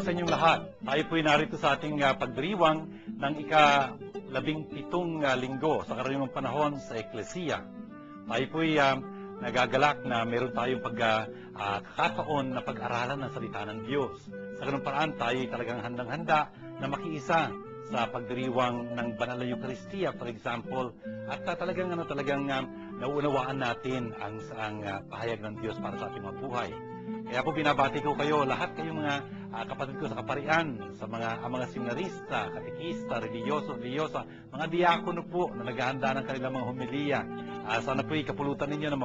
sa inyong lahat. Tayo po'y narito sa ating pagdiriwang ng ika-17 linggo sa karaniwang panahon sa Eklesiya. Tayo po'y nagagalak na meron tayong pagkakataon na pag-aralan ng salita ng Diyos. Sa ganung paraan, tayo talagang handang-handa na makiisa sa pagdiriwang ng banal na Eucharistia, for example, at talagang nauunawaan natin ang pahayag ng Diyos para sa ating mga buhay. Kaya po binabati ko kayo, lahat kayong mga kapatid ko sa kaparian, sa mga seminarista, katekista, reliyosa, mga diakono po na naghahanda ng kanilang mga homilya. Sana po ikapulutan ninyo na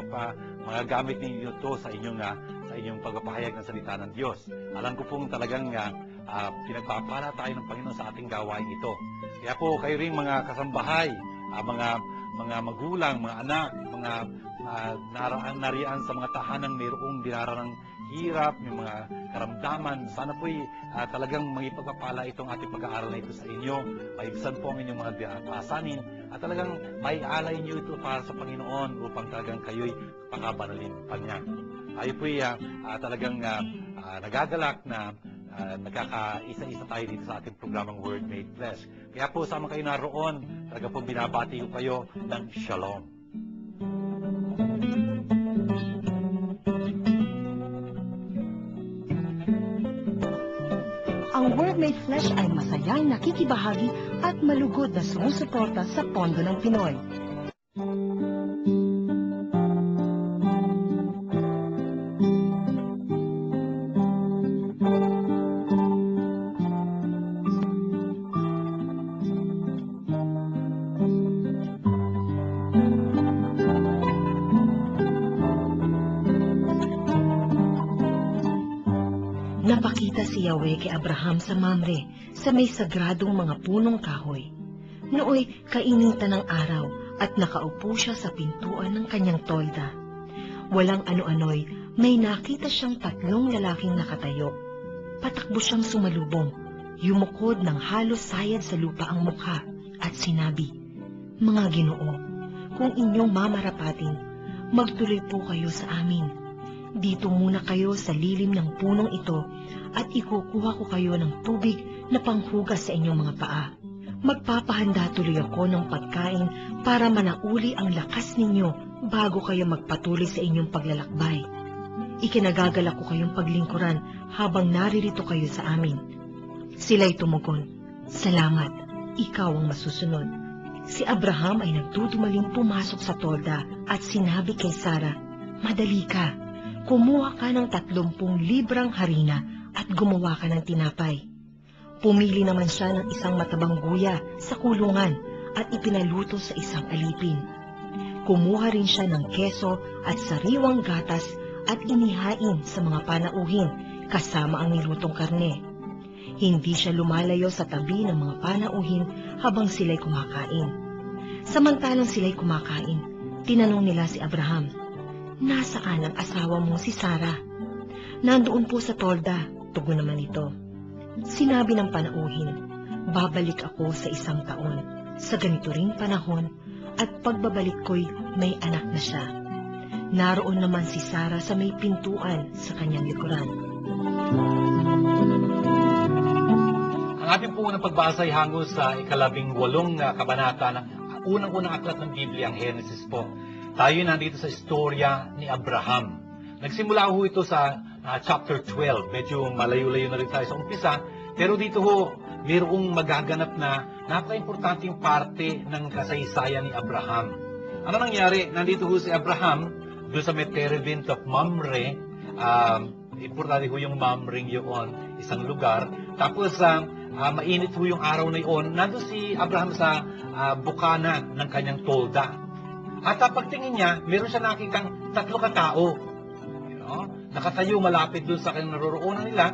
magagamit ninyo ito sa inyong pagpapahayag ng salita ng Diyos. Alam ko pong talagang pinagpapala tayo ng Panginoon sa ating gawain ito. Kaya po kayo rin mga kasambahay, mga magulang, mga anak, mga nariyan sa mga tahanang mayroong dinarang hirap, may mga karamdaman. Sana po'y talagang magipagpapala itong ating pag-aaral na ito sa inyo. Maibsan po ang inyong mga pasanin at talagang maialay niyo ito para sa Panginoon upang talagang kayo'y pakabanalin pa niya. Tayo po'y talagang nagagalak na nagkakaisa-isa tayo dito sa ating programang Word Made Flesh. Kaya po, sama kayo naroon, talaga po binabati ko kayo ng Shalom. Ang Word Made Flesh ay masayang nakikibahagi at malugod na sumusuporta sa Pondo ng Pinoy. Napakita si Yahweh kay Abraham sa Mamre, sa may sagradong mga punong kahoy. Nooy kaininta ng araw at nakaupo siya sa pintuan ng kanyang tolda. Walang ano-ano'y may nakita siyang 3 lalaking nakatayo. Patakbo siyang sumalubong, yumukod ng halos sayad sa lupa ang mukha at sinabi, "Mga Ginoo, kung inyong mamarapatin, magtuloy po kayo sa amin. Dito muna kayo sa lilim ng punong ito at ikukuha ko kayo ng tubig na panghugas sa inyong mga paa. Magpapahanda tuloy ako ng pagkain para manauli ang lakas ninyo bago kayo magpatuloy sa inyong paglalakbay. Ikinagagalak ko kayong paglingkuran habang naririto kayo sa amin." Sila'y tumugon, "Salamat, ikaw ang masusunod." Si Abraham ay nagdudumaling pumasok sa tolda at sinabi kay Sarah, "Madali ka. Kumuha ka ng 30 librang harina at gumawa ka ng tinapay." Pumili naman siya ng isang matabang guya sa kulungan at ipinaluto sa isang alipin. Kumuha rin siya ng keso at sariwang gatas at inihain sa mga panauhin kasama ang nilutong karne. Hindi siya lumalayo sa tabi ng mga panauhin habang sila'y kumakain. Samantalang sila'y kumakain, tinanong nila si Abraham, "Nasaan ang asawa mo si Sarah?" "Nandoon po sa tolda," tugon naman ito. Sinabi ng panauhin, "Babalik ako sa 1 taon, sa ganito ring panahon, at pagbabalik ko'y may anak na siya." Naroon naman si Sarah sa may pintuan sa kanyang likuran. Ang ating po unang pagbasa ay hango sa 18 kabanata ng unang-unang aklat ng Biblia, ang Genesis po. Tayo nandito sa istorya ni Abraham. Nagsimula ho ito sa chapter 12. Medyo malayo-layo na rin tayo sa umpisa. Pero dito ho, mayroong magaganap na napaka-importanting parte ng kasaysayan ni Abraham. Ano nangyari? Nandito ho si Abraham, doon sa may terebinth of Mamre. Importante ho yung Mamring yun, isang lugar. Tapos, mainit ho yung araw na yun. Nandun si Abraham sa bukana ng kanyang tolda. At pagtingin niya, meron siya nakitang 3 katao. Nakatayo malapit doon sa kanyang naroroonan nila.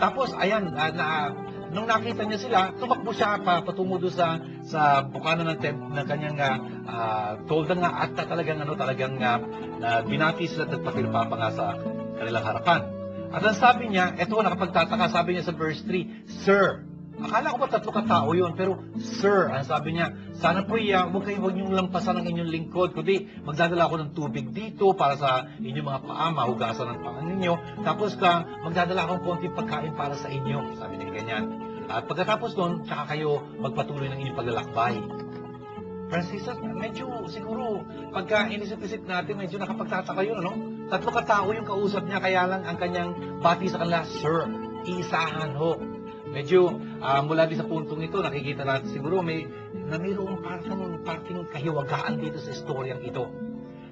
Tapos, ayan, nung nakita niya sila, tumakbo siya patungo doon sa bukana ng kanyang tolda nga at talagang binati sila at nagpakilpapa nga sa kanilang harapan. At ang sabi niya, eto nakapagtataka, sabi niya sa verse 3, "Sir, Akala ko ba 3 katao yun, pero Sir, ang sabi niya, sana po huwag niyong lampasan ang inyong lingkod, kundi magdadala ako ng tubig dito para sa inyong mga paa, mahugasan ng paa ninyo, tapos magdadala akong konting pagkain para sa inyo, sabi niya ganyan. At pagkatapos doon, tsaka kayo magpatuloy ng inyong paglalakbay. Francis, medyo siguro, pagka inisip-isip natin, medyo nakapagtataka yun, ano? 3 katao yung kausap niya, kaya lang ang kanyang bati sa kanila, Sir, isahan ho. Medyo mula din sa puntong ito, nakikita natin siguro mayroong parting kahiwagaan dito sa istoryang ito.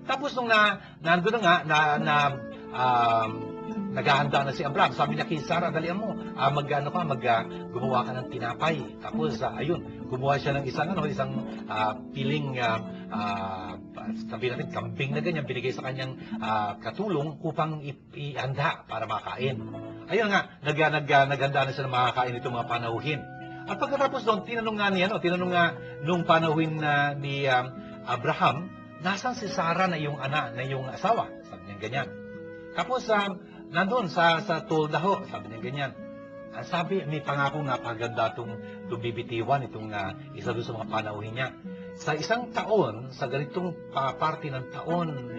Tapos nung nandun na nga, naghahanda na si Abraham, sabi niya kay Sarah, dalian mo, gumawa ka ng tinapay. Tapos, ayun, gumawa siya ng isang piling, sabi natin, kambing na ganyan, binigay sa kanyang katulong upang ihanda para makain. Ayun nga, naghanda na siya ng makakain itong mga panauhin. At pagkatapos doon, tinanong nga nung panauhin ni Abraham, nasaan si Sarah na yung asawa? Sabi niya ganyan. Tapos, nandun sa tolda ho, sabi niya ganyan. Sabi, may pangakong napaganda itong bibitiwan, itong isa doon sa mga panauhin niya. Sa isang taon, sa ganitong parte ng taon,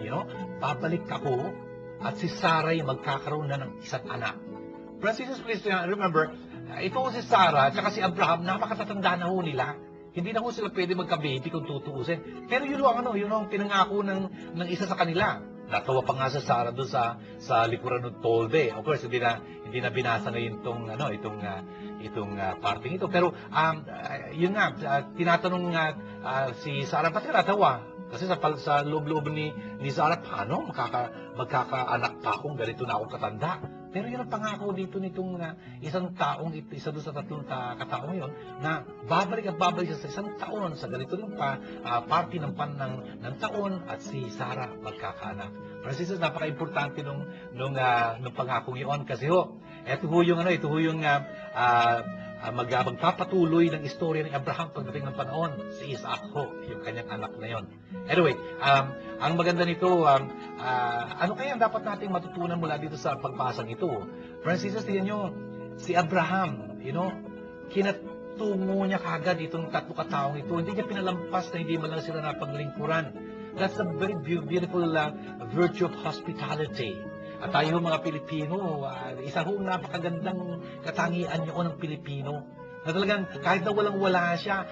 babalik ako at si Sarah ay magkakaroon na ng isang anak. Francis, please remember, ito si Sarah at si Abraham, napakatatanda na ho nila. Hindi na ho sila pwede magka-baby kung tutuusin. Pero yun ang pinangako ng isa sa kanila. Natawa pa nga sa Sarah doon sa likuran ng tolde. Of course, hindi na binasa ngayon itong parting ito. Pero yun nga, tinatanong si Sarah, ba't ka natawa? Kasi sa loob-loob ni Sarah, paano magkakaanak pa akong ganito na akong katanda? Pero yun ang pangako dito nitong isang taong, isa doon sa 3 kataong yun, na babalik at babalik siya sa isang taon, sa ganito rin party ng taon, at si Sarah magkakaanak. Francis, napaka-importante nung pangakong yun, kasi ito ho yung magpapatuloy ng istorya ni Abraham pagdating ng panahon, si Isaac ho, yung kanyang anak na yon. Anyway, ang maganda nito, ano kaya ang dapat nating matutunan mula dito sa pagbasang ito? Francis, tingnan nyo, si Abraham, kinatungo niya kagad itong 3 kataong ito. Hindi niya pinalampas na hindi man lang sila napaglingkuran. That's a very beautiful virtue of hospitality. At tayo mga Pilipino, isa hong napakagandang katangian yun ng Pilipino. Na talagang kahit na walang-wala siya,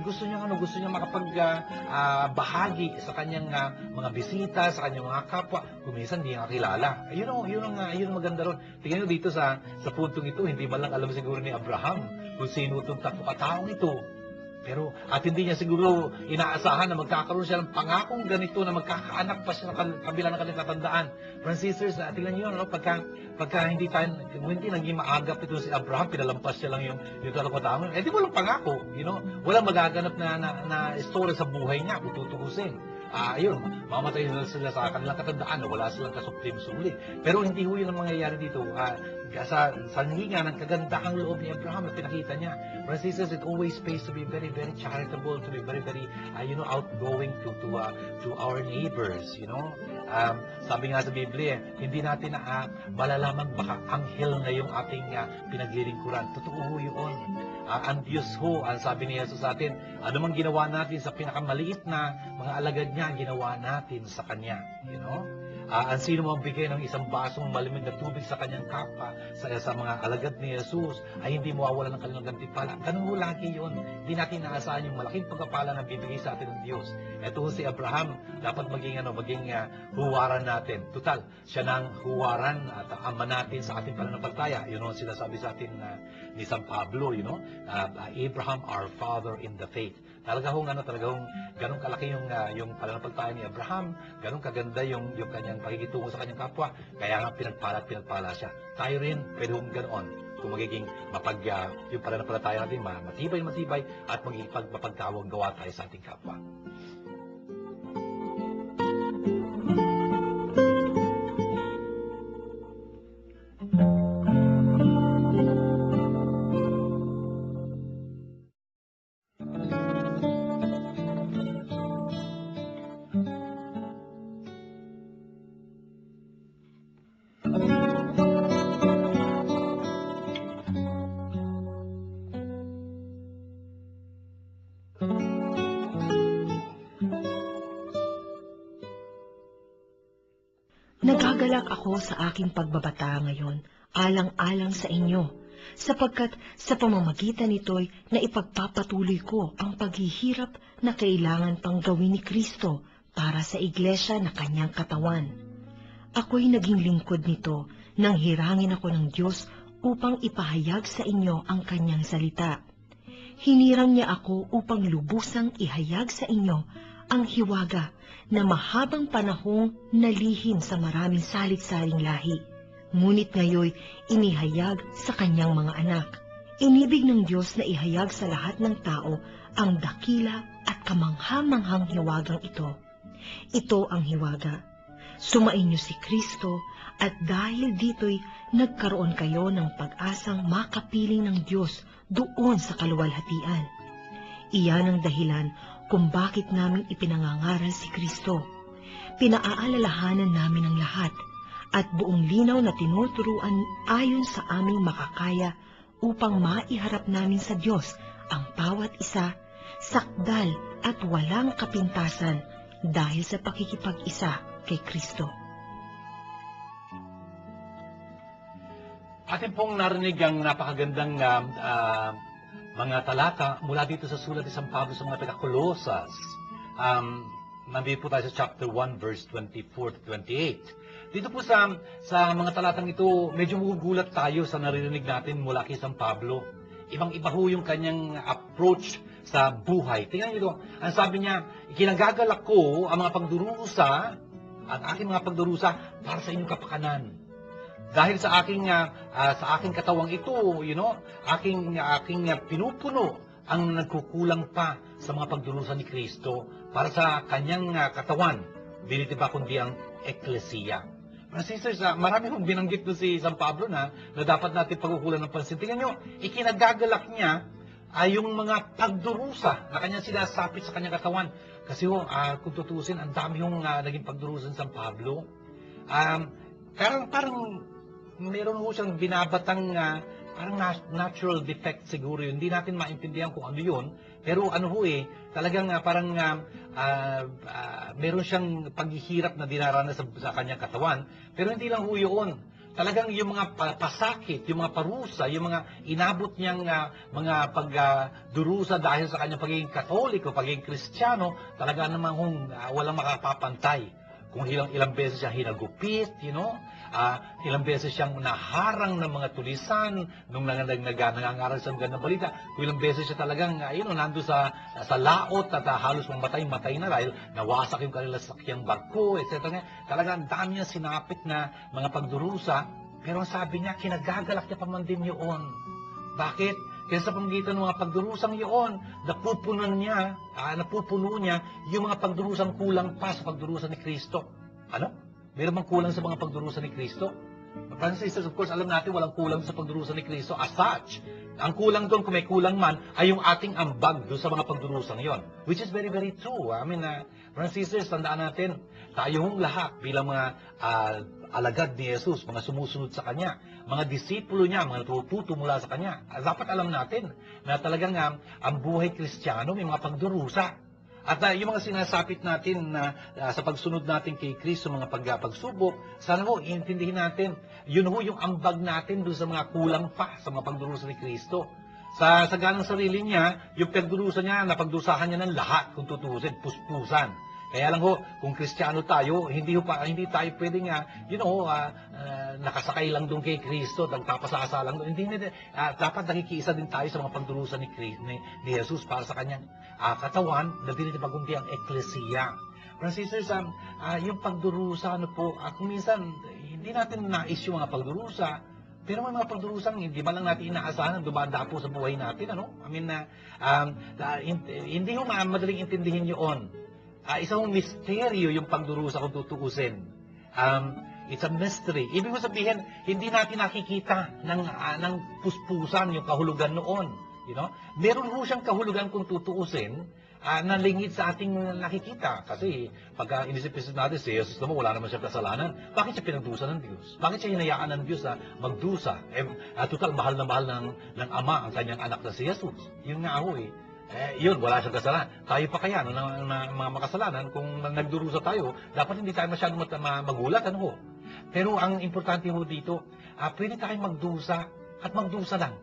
gusto niya makapagbahagi sa kanyang mga bisita, sa kanyang mga kapwa, kung minsan hindi niya kilala. Yun ang maganda ron. Tingnan niyo dito sa puntong ito, hindi man lang alam siguro ni Abraham kung sino itong 3 kataong ito. Pero, at hindi niya siguro inaasahan na magkakaroon siya ng pangakong ganito na magkakaanak pa siya sa kabila ng kanyang katandaan. Francisers, tingnan niyo, pagka hindi naging maagap ito si Abraham, pinalampas siya lang yung 3 kataong. Di walang pangako, walang magaganap na story sa buhay niya kung tutukusin. Mamatay sila sa kanilang katandaan na wala silang kasuplim-sulit. Pero hindi ho yun ang mangyayari dito. Sa sanhinga ng kagandahang loob ni Abraham na pinakita niya. Francis says it always pays to be very, very charitable, to be very, very, outgoing to our neighbors, Sabi nga sa Biblia, hindi natin malalaman baka anghel na yung ating pinaglilingkuran. Totoo ho yun. Ang Diyos ho, ang sabi ni Jesus sa atin, anumang ginawa natin sa pinakamaliit na mga alagad niya, ginawa natin sa Kanya. Ang sino magbigay ng isang basong malamig na tubig sa kanyang kapwa, sa mga alagad ni Jesus, ay hindi mawawala ng kanilang gantimpala. Ganun ho lagi yun. Hindi natin naasahan yung malaking pagkapala na bibigay sa atin ng Diyos. Ito ho si Abraham, dapat maging huwaran natin. Total, siya nang huwaran at ama natin sa ating pananampalataya. Yun ang sinasabi sa atin ni San Pablo, Abraham, our father in the faith. Talagang ganun kalaki yung pananampalataya ni Abraham, ganun kaganda yung kanyang pakikitungo sa kanyang kapwa, kaya nga pinagpala siya. Tayo rin, pwede hong ganoon, kung magiging yung pananampalataya natin, matibay, at magiging mapagtawang gawa tayo sa ating kapwa. Nagagalak ako sa aking pagbabata ngayon, alang-alang sa inyo, sapagkat sa pamamagitan nito'y naipagpapatuloy ko ang paghihirap na kailangan pang gawin ni Kristo para sa iglesia na kanyang katawan. Ako'y naging lingkod nito nang hirangin ako ng Diyos upang ipahayag sa inyo ang kanyang salita. Hinirang niya ako upang lubusang ihayag sa inyo ang hiwaga na mahabang panahong nalihim sa maraming salit-saling lahi. Ngunit ngayoy inihayag sa kanyang mga anak. Inibig ng Diyos na ihayag sa lahat ng tao ang dakila at kamangha-manghang hiwagang ito. Ito ang hiwaga. Sumainyo si Kristo at dahil dito'y nagkaroon kayo ng pag-asang makapiling ng Diyos doon sa kaluwalhatian. Iyan ang dahilan kung bakit namin ipinangangaral si Kristo. Pinaaalalahanan namin ang lahat at buong linaw na tinuturuan ayon sa aming makakaya upang maiharap namin sa Diyos ang bawat isa, sakdal at walang kapintasan dahil sa pakikipag-isa kay Kristo. Atin pong narinig ang napakagandang mga talata mula dito sa sulat ni San Pablo sa mga taga-Kolosas. Nandito po tayo sa chapter 1, verse 24 to 28. Dito po sa mga talatang ito, medyo magugulat tayo sa naririnig natin mula kay San Pablo. Ibang-iba ho yung kanyang approach sa buhay. Tingnan niyo ito, ang sabi niya, ikinagagalak ko ang mga pagdurusa, ang aking mga pagdurusa para sa inyong kapakanan. Dahil sa aking katawang ito, aking pinupuno ang nagkukulang pa sa mga pagdurusa ni Kristo para sa kanyang katawan. Diniti ba kundi ang eklesiya. Mga sisters, marami hong binanggit doon si San Pablo na dapat natin pagkukulan ng pansin. Tingnan nyo, ikinagagalak niya ay yung mga pagdurusa na kanyang sinasapit sa kanyang katawan. Kasi kung tutusin, ang dami yung naging pagdurusa ni San Pablo. Parang meron ho siyang binabatang parang natural defect siguro yun. Hindi natin maintindihan kung ano yun. Pero talagang meron siyang paghihirap na dinaranas sa kanyang katawan. Pero hindi lang ho yun. Talagang yung mga pasakit, yung mga parusa, yung mga inabot niyang mga pagdurusa dahil sa kanyang pagiging Katoliko, pagiging Kristiyano, talaga namang walang makapapantay. Kung ilang beses siya hinagupit, ilang beses siyang naharang ng mga tulisan nung nangangaral sa mga balita. Kung ilang beses siya talagang, nando sa laot at halos matay na dahil nawasak yung kanilang sakyang barko, etc. Talagang dami niya sinapit na mga pagdurusa, pero sabi niya, kinagagalak niya pa man din yun. Bakit? Kaya sa pamagitan ng mga pagdurusang yun, napupuno niya yung mga pagdurusang kulang pa sa pagdurusa ni Kristo. Meron bang kulang sa mga pagdurusa ni Kristo? Brothers and sisters, of course, alam natin walang kulang sa pagdurusa ni Kristo as such. Ang kulang doon, kung may kulang man, ay yung ating ambag doon sa mga pagdurusang yon. Which is very, very true. Brothers and sisters, tandaan natin, tayong lahat bilang mga alagad ni Jesus, mga sumusunod sa Kanya, mga disipulo niya, mga natututo mula sa Kanya. Dapat alam natin na talagang ang buhay Kristiyano may mga pagdurusa. At yung mga sinasapit natin na sa pagsunod natin kay Kristo, mga pagsubok, sana ho, iintindihin natin, yun ho yung ambag natin doon sa mga kulang pa sa mga pagdurusa ni Kristo. Sa ganang sarili niya, yung pagdurusa niya, napagdusahan niya ng lahat, kung tutusin, puspusan. Kaya lang ho, kung Kristiyano tayo, hindi tayo pwedeng, nakasakay lang doon kay Kristo, nagpapasasa lang doon. Hindi, dapat nakikiisa din tayo sa mga pagdurusa ni Jesus para sa kanyang katawan, na dinitibagundi ang eklesiya. Brothers and sisters, yung pagdurusa, kung minsan, hindi natin nais yung mga pagdurusa, pero may mga pagdurusang hindi man lang natin inaasahan dumadapo sa buhay natin, hindi ho madaling intindihin yun. Isang misteryo yung pagdurusa kung tutuusin. It's a mystery. Ibig sabihin, hindi natin nakikita ng puspusan yung kahulugan noon. Meron ho siyang kahulugan kung tutuusin na lingid sa ating nakikita. Kasi pagka inisip-isip natin, si Jesus naman wala naman siyang kasalanan. Bakit siya pinagdusa ng Diyos? Bakit siya hinayaan ng Diyos na magdusa? Total, mahal na mahal ng Ama ang kanyang anak na si Jesus. Yun nga ho yun, wala siyang kasalanan. Tayo pa kaya, mga makasalanan, kung nagdurusa tayo, dapat hindi tayo masyadong magulat, Pero ang importante ho dito, pwede tayong magdusa at magdusa lang,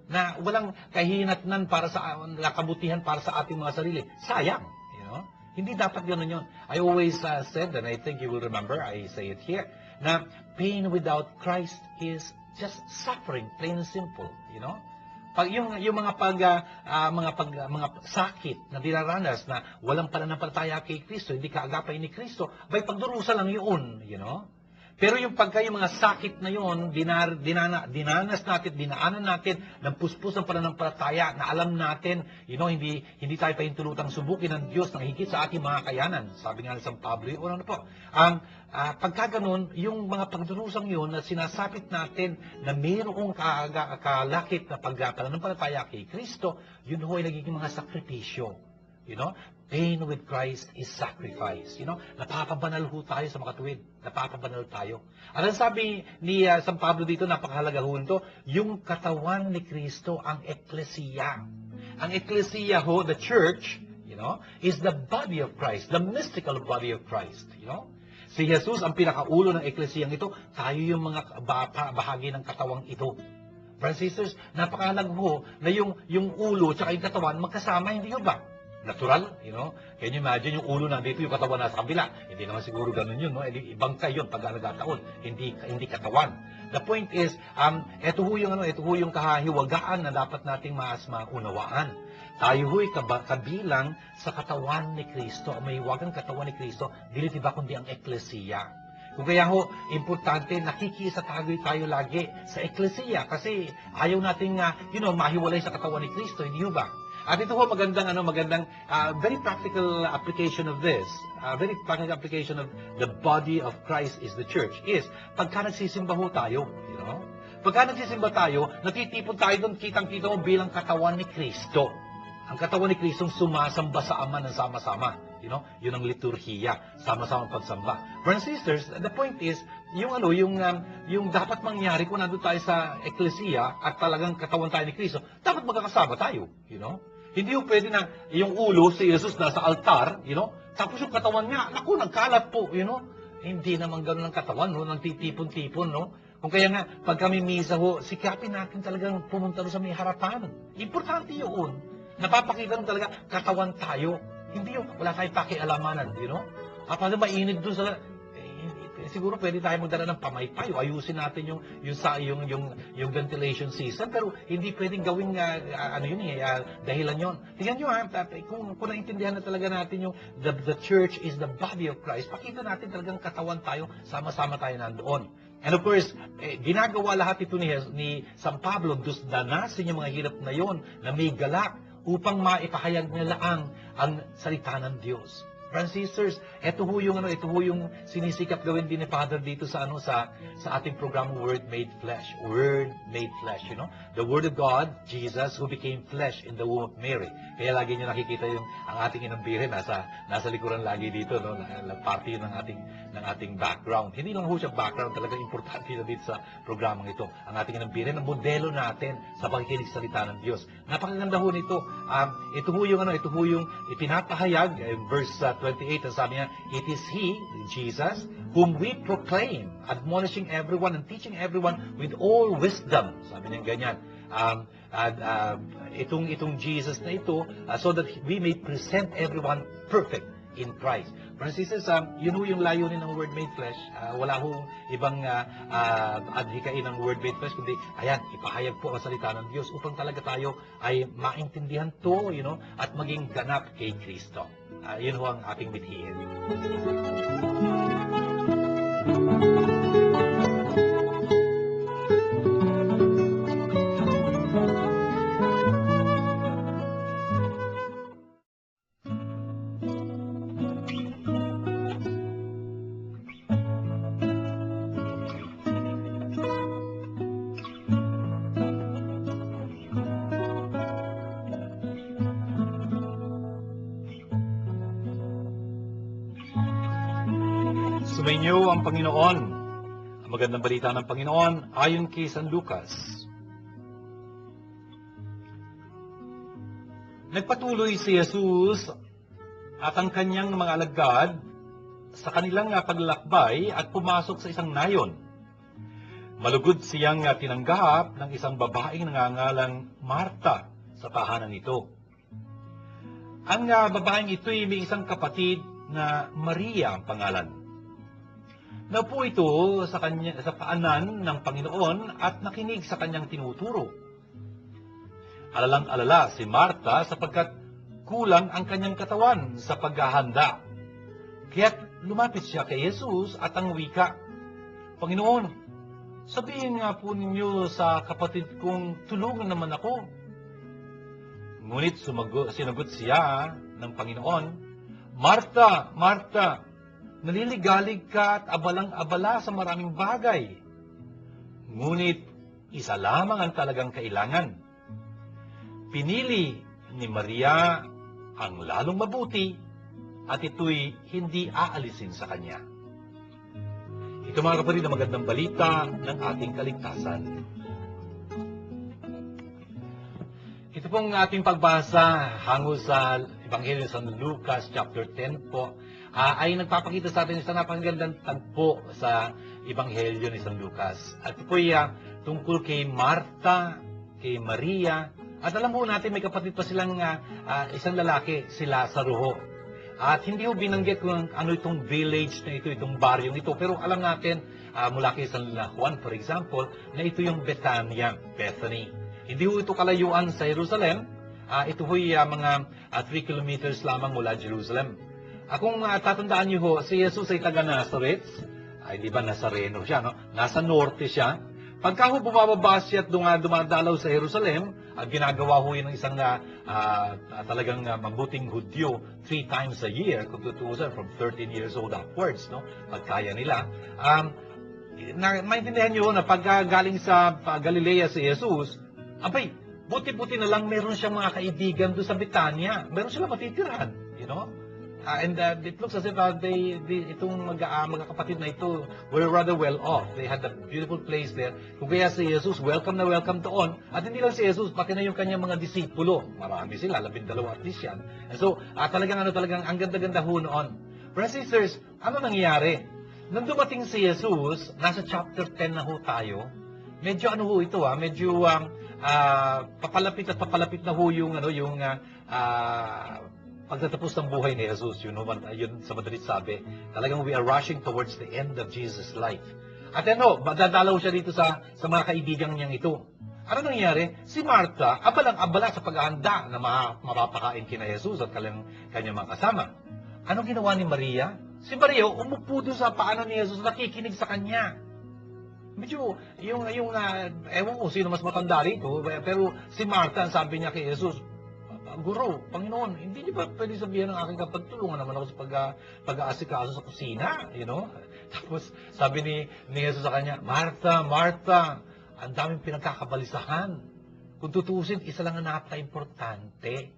na walang kahinatnan para sa kabutihan para sa ating mga sarili. Sayang, Hindi dapat gano'n yun. I always said, and I think you will remember, I say it here, na pain without Christ is just suffering, plain and simple, Pag yung mga sakit na dinaranas na walang pananampalataya kay Kristo, hindi kaagapay ni Kristo, bay pagdurusa lang yun, Pero yung yung mga sakit na yun, dinanas natin, dinaanan natin ng puspos ng pananampalataya na alam natin, hindi tayo pahintulutang subukin ng Diyos ng higit sa ating mga kayanan. Sabi nga ni San Pablo, pagka ganun, yung mga pagdurusang yun na sinasapit natin na mayroong kalakip na pananampalataya kay Kristo, yun ho ay nagiging mga sakripisyo. Pain with Christ is sacrifice. Napapabanal ho tayo sa makatuwid. Napapabanal tayo. At ang sabi ni San Pablo dito, napakahalaga ho ito, yung katawan ni Kristo ang eklesiya. Ang eklesiya ho, the church, is the body of Christ, the mystical body of Christ. Si Jesus ang pinakaulo ng eklesiyang ito, tayo yung mga bahagi ng katawang ito. Brothers and sisters, napakahalaga ho na yung ulo at yung katawan magkasama, hindi ba? Natural, Can you imagine yung ulo nandito, yung katawan nasa kabila? Hindi naman siguro ganun yun, Ibang kayo pag nagkataon, hindi katawan. The point is, ito ho yung kahiwagaan na dapat nating maunawaan. Tayo ho'y kabilang sa katawan ni Kristo. May hiwagang katawan ni Kristo, dili ba kundi ang eklesiya. Kung kaya ho, importante, nakikisatagoy tayo lagi sa eklesiya kasi ayaw nating, mahiwalay sa katawan ni Kristo, hindi ba? At ito ho, magandang very practical application of this, very practical application of the body of Christ is the church, is pagka nagsisimba ho tayo, Pagka nagsisimba tayo, natitipon tayo doon, kitang-kita mo bilang katawan ni Kristo. Ang katawan ni Kristo sumasamba sa Ama ng sama-sama. Yun ang liturhiya, sama-sama pagsamba. Brothers and sisters, the point is, yung dapat mangyari kung nandun tayo sa eklesiya at talagang katawan tayo ni Kristo, dapat magkakasama tayo, Hindi yung pwede na yung ulo si Jesus nasa altar, tapos yung katawan niya, naku, nagkalat po, Hindi naman ganun ang katawan, nagtitipon-tipon, Kung kaya nga, pag kami misa ho, sikapin natin talagang pumunta sa may harapan. Importante yun. Napapakita nung talaga, katawan tayo. Hindi yung wala tayong pakialamanan, Kapag mainit doon sa... siguro pwede tayo magdala ng pamaypay o ayusin natin yung ventilation system, pero hindi pwedeng gawing dahilan yon. Tingnan nyo kung naintindihan na talaga natin yung the church is the body of Christ, pakita natin talagang katawan tayo, sama-sama tayo nandoon. And of course, ginagawa lahat ito ni San Pablo, danasin yung mga hirap na yon na may galak upang maipahayag nila ang salita ng Diyos. Brothers and sisters, ito ho yung sinisikap gawin din ni Father dito sa ating program Word Made Flesh. Word Made Flesh, The Word of God, Jesus, who became flesh in the womb of Mary. Kaya lagi niyo nakikita ang ating inang birhen nasa likuran lagi dito, party yun ng ating background. Hindi lang ho siya background, talaga importante na dito sa programang ito. Ang ating inang birhen, ang modelo natin sa pakikinig sa salita ng Diyos. Napakaganda ho nito. Ito ho yung ipinapahayag, verse 28, ang sabi niya, it is He, Jesus, whom we proclaim, admonishing everyone and teaching everyone with all wisdom. Sabi niya ganyan. Itong Jesus na ito, so that we may present everyone perfect in Christ. Brothers and sisters, yun ho yung layunin ng Word Made Flesh. Wala ho ibang adhikain ng Word Made Flesh, kundi, ipahayag po ang salita ng Diyos upang talaga tayo ay maintindihan to, at maging ganap kay Kristo. Yun ho ang ating mithiin. Sumainyo ang Panginoon. Ang magandang balita ng Panginoon ayon kay San Lucas. Nagpatuloy si Jesus at ang kanyang mga alagad sa kanilang paglalakbay at pumasok sa isang nayon. Malugod siyang tinanggap ng isang babaeng nangangalang Marta sa tahanan nito. Ang babaeng ito'y may isang kapatid na Maria ang pangalan. Naupo ito sa paanan ng Panginoon at nakinig sa kanyang tinuturo. Alalang-alala si Marta sapagkat kulang ang kanyang katawan sa paghahanda. Kaya't lumapit siya kay Jesus at ang wika, Panginoon, sabihin nga po ninyo sa kapatid kong tulungan naman ako. Ngunit sinagot siya ng Panginoon, Marta, Marta, naliligalig ka at abalang-abala sa maraming bagay. Ngunit isa lamang ang talagang kailangan. Pinili ni Maria ang lalong mabuti at ito'y hindi aalisin sa kanya. Ito mga kapatid na magandang balita ng ating kaligtasan. Ito pong ating pagbasa hango sa Ebanghelyo sa Lucas chapter 10 po ay nagpapakita sa atin isang napakagandang tagpo sa Ebanghelyo ni San Lucas. At ito po'y tungkol kay Marta, kay Maria, at alam mo natin may kapatid pa silang isang lalaki, si Lazaro. At hindi ho binanggit kung ano itong village na ito, itong baryong ito. Pero alam natin, mula kay San Juan, for example, na ito yung Bethania, Bethany. Hindi ho ito kalayuan sa Jerusalem. Ito ho'y mga 3 kilometers lamang mula Jerusalem. Kung tatandaan niyo ho, si Jesus ay taga Nazareth. Ay, di ba Nazareno siya, no? Nasa norte siya. Pagka ho bumababa siya at dumadalaw sa Jerusalem, ginagawa ho yun ng isang talagang mabuting Hudyo 3 times a year, kung tutuusan, from 13 years old upwards, no? Pagkaya nila. Maintindihan niyo na pagka galing sa Galilea si Jesus, abay, buti-buti na lang meron siyang mga kaibigan doon sa Betania. Meron silang matitirahan, you know? And it looks as if itong magkakapatid na ito were rather well off. They had a beautiful place there. Kung kaya si Jesus, welcome na welcome doon. At hindi lang si Jesus, pati na yung kanyang mga disipulo. Marami sila, 12 at least yan. And so, talagang ang ganda-ganda ho noon. Brothers and sisters, ano nangyari? Nung dumating si Jesus, nasa chapter 10 na ho tayo. Medyo ano ho ito medyo papalapit na ho yung pagtatapos ng buhay ni Jesus. Yun sa madalit sabi. Talagang we are rushing towards the end of Jesus' life. At madadalaw siya dito sa mga kaibigan niyang ito. Ano nangyari? Si Marta, abalang-abala sa paghahanda na mapapakain kina Jesus at kanyang mga kasama. Anong ginawa ni Maria? Si Maria, umupo doon sa paanan ni Jesus, nakikinig sa kanya. Medyo, ewan ko sino mas matanda rito, pero si Marta, sabi niya kay Jesus, Guro, Panginoon, hindi niyo ba pwede sabihin ng aking kapatid, tulungan naman ako sa pag-aasikaso sa kusina, you know? Tapos, sabi ni Jesus sa kanya, Marta, Marta, ang daming pinagkakabalisahan. Kung tutusin, isa lang ang napaka-importante.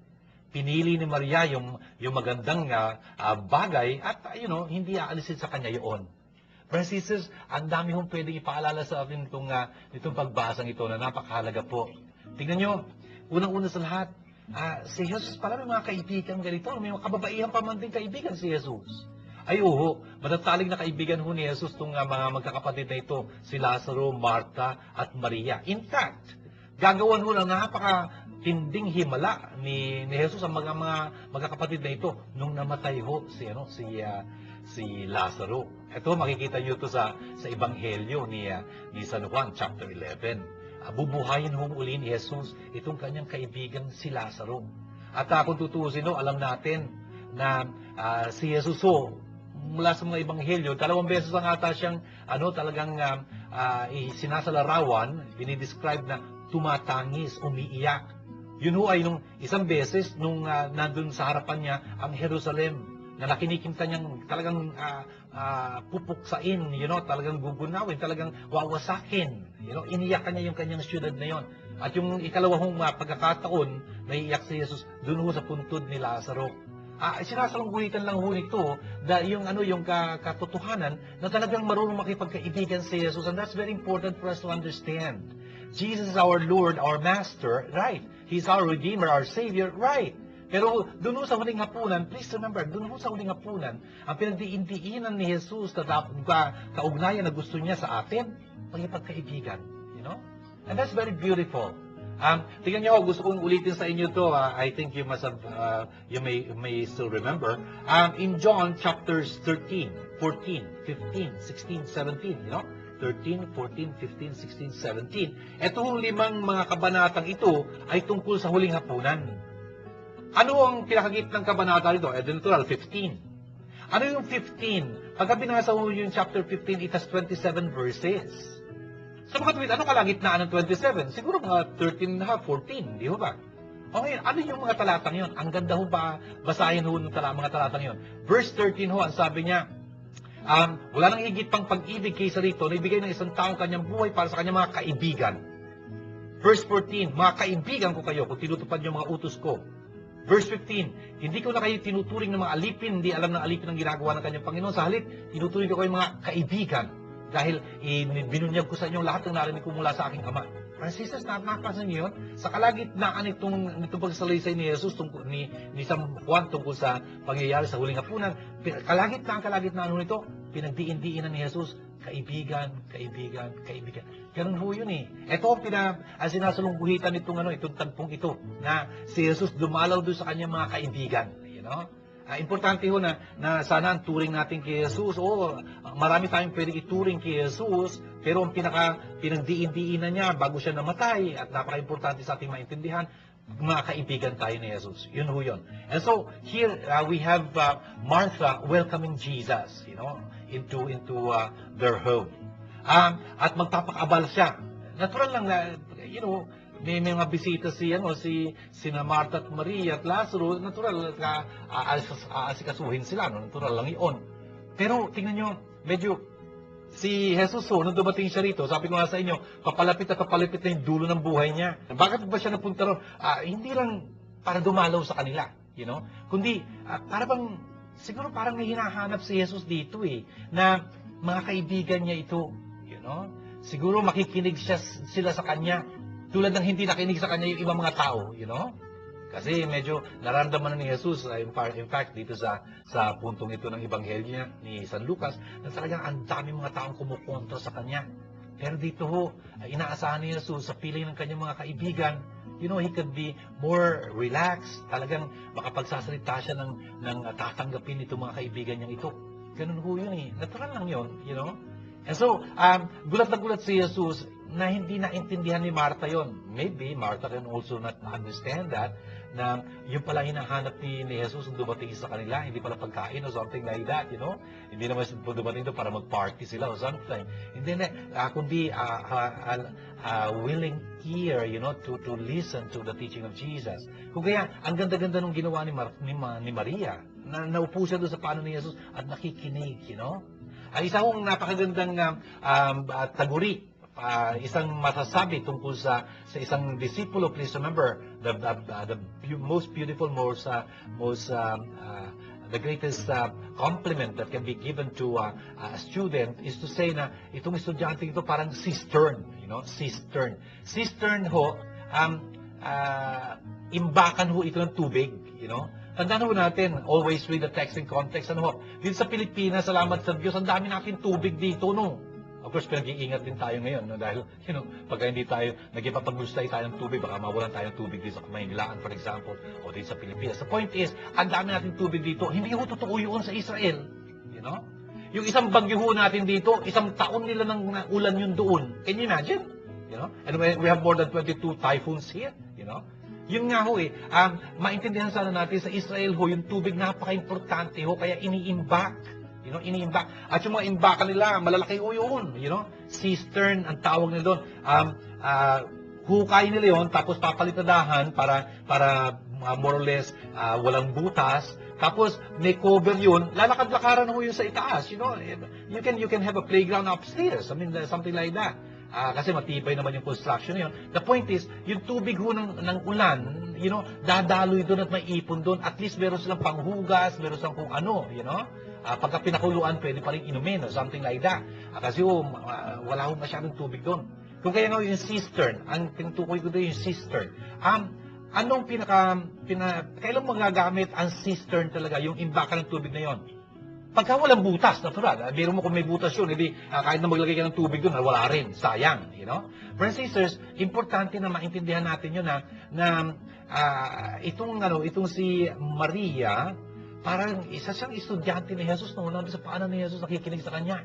Pinili ni Maria yung magandang bagay at, hindi aalisin sa kanya yun. Brothers and sisters, ang dami hong pwedeng ipaalala sa atin itong pagbasang ito na napakahalaga po. Tingnan nyo, unang-una sa lahat, si Jesus pala may mga kaibigan ganito. May mga kababaihan pa man din kaibigan si Jesus. Ay matataling na kaibigan ho ni Jesus itong mga magkakapatid na ito, si Lazaro, Marta, at Maria. In fact, gagawan ho ng napakatinding himala ni Jesus ang mga magkakapatid na ito nung namatay ho si Lazaro. Ito, makikita nyo ito sa Ebanghelyo ni San Juan, chapter 11. Bubuhayin ho uli ni Jesus itong kanyang kaibigan si Lazaro. At kung tutusin, alam natin na si Jesus mula sa mga Ebanghelyo, 2 beses ang ata siyang talagang sinasalarawan, dinidescribe na tumatangis, umiiyak. Yun ho ay nung isang beses nung nandun sa harapan niya ang Jerusalem, na nakinikinta niyang talagang pupuksain, talagang gugunawin, talagang wawasakin. Iniyakan niya yung kanyang syudad na yon. At yung ikalawahong pagkakataon, naiiyak si Jesus doon ho sa puntod ni Lazaro. Sinasalunggulitan lang ho nito yung katotohanan na talagang marunong makipagkaibigan si Jesus. And that's very important for us to understand. Jesus is our Lord, our Master, right? He's our Redeemer, our Savior, right? Pero doon sa huling hapunan, please remember, doon sa huling hapunan, ang pinagdiin-diinan ni Jesus na kaugnayan na gusto niya sa atin, pagkaibigan. You know? And that's very beautiful. Tingnan niyo, gusto kong ulitin sa inyo to. I think you must have, you may still remember. In John chapters 13, 14, 15, 16, 17, you know? 13, 14, 15, 16, 17. Itong 5 mga kabanatang ito ay tungkol sa huling hapunan. Ano ang pinakagitnang kabanata rito? Natural, 15. Ano yung 15? Pagka binasa mo yung chapter 15, it has 27 verses. So mga tuwid, ano kalagitnaan ng 27? Siguro mga 13 and a half, 14, di ba? Okay, ano yung mga talatang yun? Ang ganda ho ba basahin ho ng mga talatang yun? Verse 13 ho, ang sabi niya, wala nang higit pang pag-ibig kaysa rito na ibigay ng isang taong kanyang buhay para sa kanyang mga kaibigan. Verse 14, mga kaibigan ko kayo kung tinutupad yung mga utos ko. Verse 15, hindi ko na kayo tinuturing ng mga alipin, hindi alam ng alipin ang ginagawa ng kanyang Panginoon. Sa halip, tinuturing ko kayo mga kaibigan. Dahil binunyag ko sa inyo lahat ng narinig ko mula sa aking Ama. Brothers and sisters, nakakasan niyo yun? Sa kalagitnaan itong pagsalaysay ni Jesus, ni San Juan tungkol sa pangyayari sa huling hapunan, kalagitnaan nito, pinagdiin-diinan ni Jesus, kaibigan, kaibigan, kaibigan. Ganun ho yun eh. Ito ang sinasalungguhitan itong tagpong ito, na si Jesus dumalaw doon sa kanyang mga kaibigan. You know? Importante ho na sana ang turing natin kay Jesus. Marami tayong pwedeng ituring kay Jesus, pero ang pinagdiin-diinan niya bago siya namatay, at napaka-importante sa ating maintindihan, mga kaibigan tayo ni Jesus. Yun ho yun. And so, here we have Martha welcoming Jesus, you know, into their home. At magpapakabal siya. Natural lang na, you know, may mga bisita sina Martha at Maria at Lazaro, natural aasikasuhin sila, no? Natural lang iyon. Pero tingnan nyo, medyo si Jesus nung dumating siya rito, sabi ko nga sa inyo, papalapit na yung dulo ng buhay niya. Bakit ba siya napunta ron? Hindi lang para dumalaw sa kanila, you know? Kundi, siguro parang may hinahanap si Jesus dito na mga kaibigan niya ito, you know? Siguro makikinig sila sa kanya, tulad ng hindi nakinig sa kanya yung ibang mga tao, you know? Kasi medyo naramdaman na ni Jesus, in fact, dito sa puntong ito ng Ebanghelyo niya, ni San Lucas, na talagang ang daming mga taong kumukontra sa kanya. Pero dito ho, inaasahan ni Jesus sa piling ng kanyang mga kaibigan, you know, he could be more relaxed, talagang makapagsasalita siya ng tatanggapin itong mga kaibigan niyang ito. Ganun ho yun eh. Natural lang yun, you know? And so, gulat na gulat si Jesus na hindi naintindihan ni Martha yon. Maybe Martha can also not understand that, na yung pala hinahanap ni Jesus nung dumating sa kanila, hindi pala pagkain or something like that, you know? Hindi naman dumating doon para mag-party sila or something. Hindi na, kundi willing ear, you know, to listen to the teaching of Jesus. Kung kaya, ang ganda-ganda nung ginawa ni Maria, na naupo siya doon sa pano ni Jesus at nakikinig, you know? Isa kong napakagandang taguri, isang masasabi tungkol sa isang disipulo. Please remember, the most beautiful, the greatest compliment that can be given to a student is to say na itong estudyante ito parang cistern, you know, cistern. Cistern ho, imbakan ho ito ng tubig, you know. Tandaan ho natin, always read the text in context. Ano ho? Dito sa Pilipinas, salamat sa Diyos, ang dami natin tubig dito, no? Of course, pinag-iingat din tayo ngayon, no? Dahil, you know, pagka hindi tayo, nagpapagustay tayo ng tubig, baka mawalan tayo ng tubig dito sa Maynilaan, for example, o dito sa Pilipinas. The point is, ang dami natin tubig dito, hindi ho totoo yun sa Israel, you know? Yung isang bagyo ho natin dito, isang taon nila ng ulan yun doon. Can you imagine? You know? And we have more than 22 typhoons here, you know? Yun nga ho maintindihan sana natin sa Israel ho, yung tubig napaka-importante ho, kaya iniimbak. You know, iniimbak. At yung mga imbakan nila, malalaki ho yun. You know, cistern ang tawag nila doon. Hukay nila yun, tapos papalitadahan para more or less walang butas. Tapos may cover yun, lalakad-lakaran ho yun sa itaas. You know, you can have a playground upstairs. I mean, something like that. Kasi matibay naman yung construction yun. The point is, yung tubig ho ng ulan, you know, dadaloy doon at may ipon doon. At least meron silang panghugas, meron silang kung ano, you know. Pagka pinakuluan, pwede pa rin inumin or something like that. Kasi wala ho masyadong tubig doon. Kung kaya nga yung cistern, ang tinutukoy ko doon yung cistern. anong kailan magagamit ang cistern talaga, yung imbakan ng tubig na yon? Pagka walang butas, natural. Biro mo kung may butas yun, hindi, kahit na maglagay ka ng tubig doon, wala rin. Sayang, you know? Brothers and sisters, importante na maintindihan natin yun itong si Maria, parang isa siyang estudyante ni Jesus noon, sa paanan ni Jesus nakikinig sa kanya.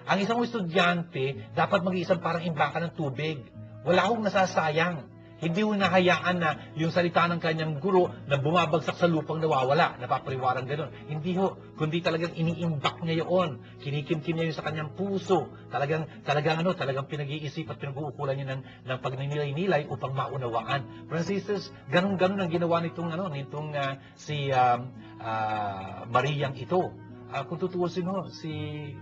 Ang isang estudyante, dapat mag-iisang parang imbakan ng tubig. Wala akong nasasayang. Hindi ho nahayaan na yung salita ng kanyang guro na bumabagsak sa lupang nawawala, napapariwarang gano'n. Hindi ho, kundi talagang iniimbak niya yun. Kinikimkim niya yun sa kanyang puso. Talagang pinag-iisip at pinag-uukulan niya ng pagninilay-nilay upang maunawaan. Brothers and sisters, ganun-ganun ang ginawa nitong Mariang ito. Kung tutuusin ho, si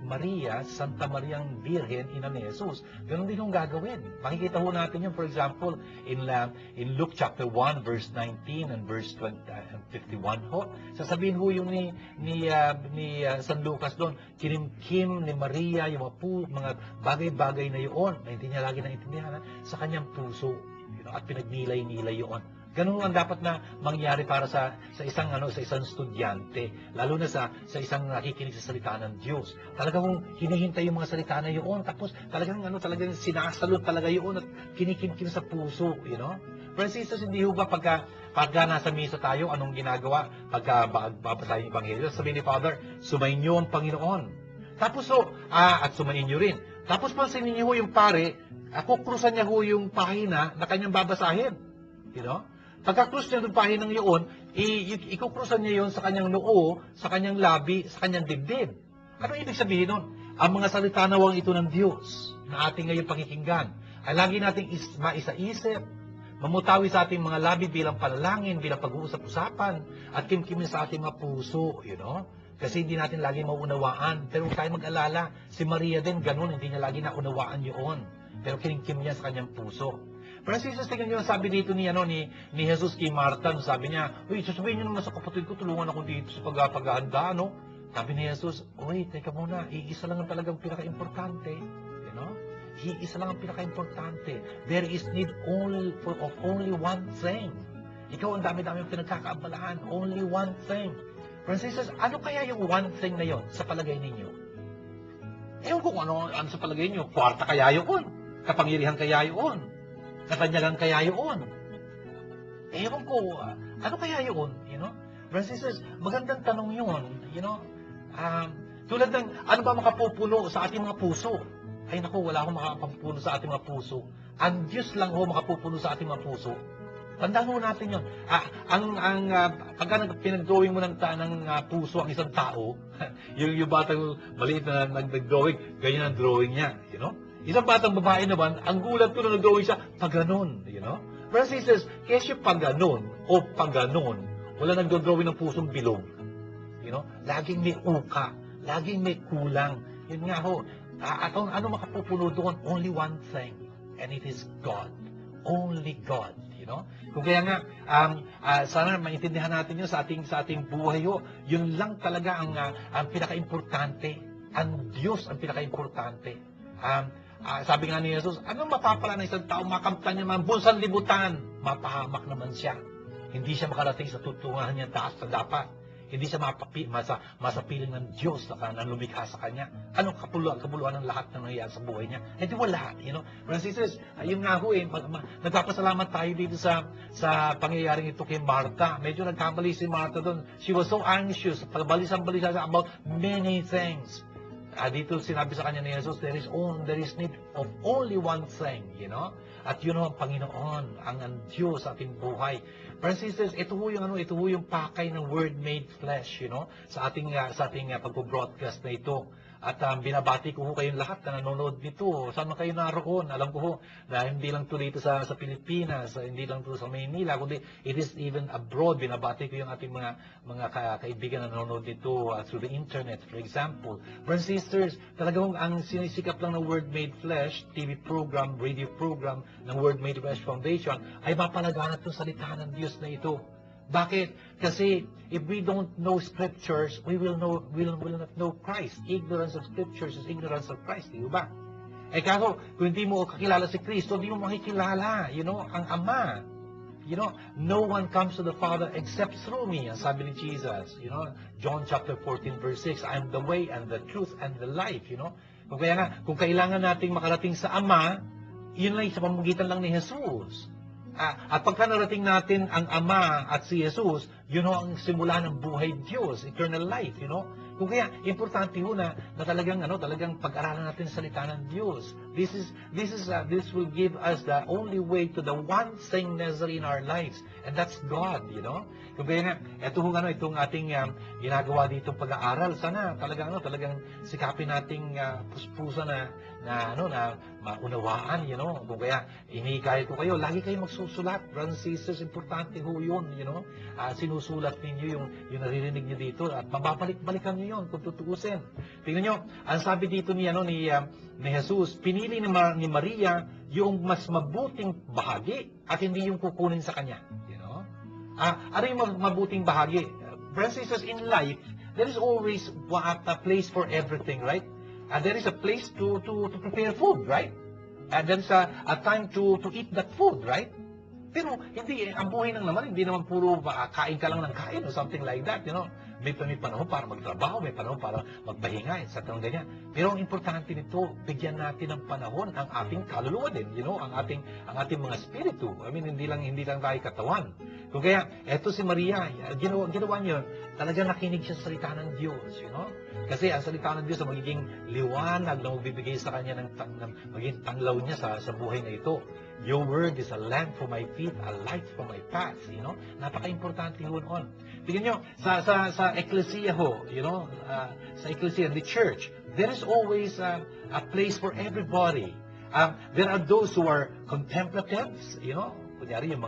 Maria, Santa Mariang Birhen, ina ni Jesus, ganun din yung gagawin. Makikita ho natin yun, for example, in Luke chapter 1, verse 19 and verse 51 ho. Sasabihin ho yung ni San Lucas doon, kinimkim ni Maria yung mga bagay-bagay na yun, na hindi niya lagi naintindihan, sa kanyang puso, at pinagnilay-nilay yun. Ganun ang dapat na mangyari para sa isang estudyante, lalo na sa isang nakikinig sa salita ng Diyos. Talagang hinihintay yung mga salita na yun, tapos talagang sinasalot talaga yun at kinikimkim sa puso, you know? Brothers and sisters, hindi ho ba pagka nasa misa tayo, anong ginagawa? Pagka babasahin yung Ebanghelyo, sabihin ni Father, sumayin niyo ang Panginoon. Tapos at sumayin niyo rin. Tapos pansinin niyo ho yung pare, kukrusan niya ho yung pahina na kanyang babasahin. You know? Pagka-cross niya ng pahinang yun, ikukrusan niya yun sa kanyang noo, sa kanyang labi, sa kanyang dibdib. Ano ibig sabihin nun? Ang mga salita nawang ito ng Diyos na ating ngayon pakikinggan ay lagi nating maisa-isip, mamutawi sa ating mga labi bilang panalangin, bilang pag-uusap-usapan, at kimkimin sa ating mga puso, you know? Kasi hindi natin lagi maunawaan. Pero huwag tayo mag-alala, si Maria din ganun, hindi niya lagi naunawaan yun. Pero kinimkim niya sa kanyang puso. Pero Jesus, tingnan niyo, sabi dito ni Jesus kay Marta, sabi niya, uy, sasabihin niyo naman sa kapatid ko, tulungan ako dito sa paghahanda, no? Sabi ni Jesus, uy, teka muna, iisa lang ang talagang pinaka-importante. You know? Iisa lang ang pinaka-importante. There is need of only one thing. Ikaw ang dami-dami ang pinagkakaabalahan. Only one thing. Jesus, ano kaya yung one thing na yon sa palagay ninyo? Ewan ko kung ano sa palagay niyo. Kwarta kaya yun? Kapangyarihan kaya yun? Katanyagan kaya yun? Ewan ko, ano kaya yun? You know? Brothers and sisters, magandang tanong yun. You know? Tulad ng, ano ba makapupuno sa ating mga puso? Ay naku, wala akong makapupuno sa ating mga puso. Ang Diyos lang ho makapupuno sa ating mga puso. Tandaan ho natin yun. Pagka pinag-drawing mo ng puso ang isang tao, yung batang maliit na nag-drawing, ganyan ang drawing niya. You know? Isang batang babae naman, ang gulat ko na nag-drawing siya, paganon, you know? Brothers and sisters, kesyo paganon o paganon, wala nag-drawing ng pusong bilog. You know? Laging may uka, laging may kulang. Yun nga ho, ano makapupuno doon? Only one thing, and it is God. Only God, you know? Kung kaya nga, sana maintindihan natin yun sa ating buhay ho, yun lang talaga ang pinaka-importante. Ang Diyos ang pinaka-importante. Sabi nga ni Jesus, anong mapapala ng isang tao, makamtan niya man bunsang libutan, mapahamak naman siya. Hindi siya makarating sa tutungahan niya taas na dapat. Hindi siya masapiling ng Diyos na lumikha sa kanya. Anong kabuluhan ng lahat ng nangyayari sa buhay niya? Hindi wala, you know. Brothers and sisters, yun nga ho nagpapasalamat tayo dito sa pangyayaring ito kay Martha. Medyo nagkamali si Martha doon. She was so anxious, pagbalisan-balisa about many things. Dito sinabi sa kanya ni Jesus, there is need of only one thing, you know? At yun ang Panginoon, ang Diyos sa ating buhay. Brothers and sisters, ito ho yung pakay ng Word made flesh, you know, sa ating pagbo-broadcast na ito. At binabati ko ho kayong lahat na nanonood nito. Saan man kayo naroon? Alam ko ho na hindi lang ito dito sa Pilipinas, hindi lang ito sa Maynila, kundi it is even abroad. Binabati ko yung ating mga kaibigan na nanonood nito through the internet, for example. Brothers and sisters, talagang ang sinisikap lang ng Word Made Flesh, TV program, radio program ng Word Made Flesh Foundation ay mapalaganap itong salita ng Diyos na ito. Bakit? Kasi if we don't know Scriptures, we will not know Christ. Ignorance of Scriptures is ignorance of Christ. Di ba? Kaso, kung hindi mo kakilala si Kristo, hindi mo makikilala, you know, ang Ama. You know, no one comes to the Father except through me. Ang sabi ni Jesus, you know, John chapter 14 verse 6, I am the way and the truth and the life, you know. Kung kaya nga, kung kailangan nating makarating sa Ama, yun lang sa pamamagitan lang ni Jesus. At pagka narating natin ang Ama at si Jesus, yun ang simula ng buhay Diyos, eternal life, you know. Kung kaya, importante ho na talagang pag-aralan natin sa salita ng Diyos. This will give us the only way to the one thing necessary in our lives, and that's God, you know. Kung kaya nga, itong ating ginagawa dito pag-aaral, sana talagang sikapin nating puspusa na maunawaan, you know. Kung kaya, inihikayat ko kayo, lagi kayo magsusulat, brothers and sisters, importante ho yun, you know. Sinusulat ninyo yung naririnig nyo dito, at mababalik-balikan nyo yun, kung tutuusin. Tingnan nyo, ang sabi dito ni Jesus, pinili ni Maria yung mas mabuting bahagi, at hindi yung kukunin sa kanya, you know. Ano yung mabuting bahagi? Brothers and sisters, in life, there is always a place for everything, right? There is a place to prepare food, right? And there's a time to eat that food, right? Pero ang buhay lang naman, hindi naman puro kain ka lang ng kain or something like that, you know. May panahon para magtrabaho, may panahon para magpahinga, etc. ganyan. Pero ang importante nito, bigyan natin ng panahon ang ating kaluluwa din, you know, ang ating mga spiritu. I mean, hindi lang tayo katawan. Kung kaya, eto si Maria, ginawa niya, talagang nakinig siya sa salita ng Diyos, you know. Kasi ang salita ng Diyos ay magiging liwanag na magbibigay sa kanya ng magiging tanglaw niya sa buhay na ito. Your word is a lamp for my feet, a light for my path, you know. Napaka-importante yun on. Tingnan nyo, sa ecclesia ho, you know, sa ecclesia, the church, there is always a place for everybody. There are those who are contemplatives, you know. Kunyari, yung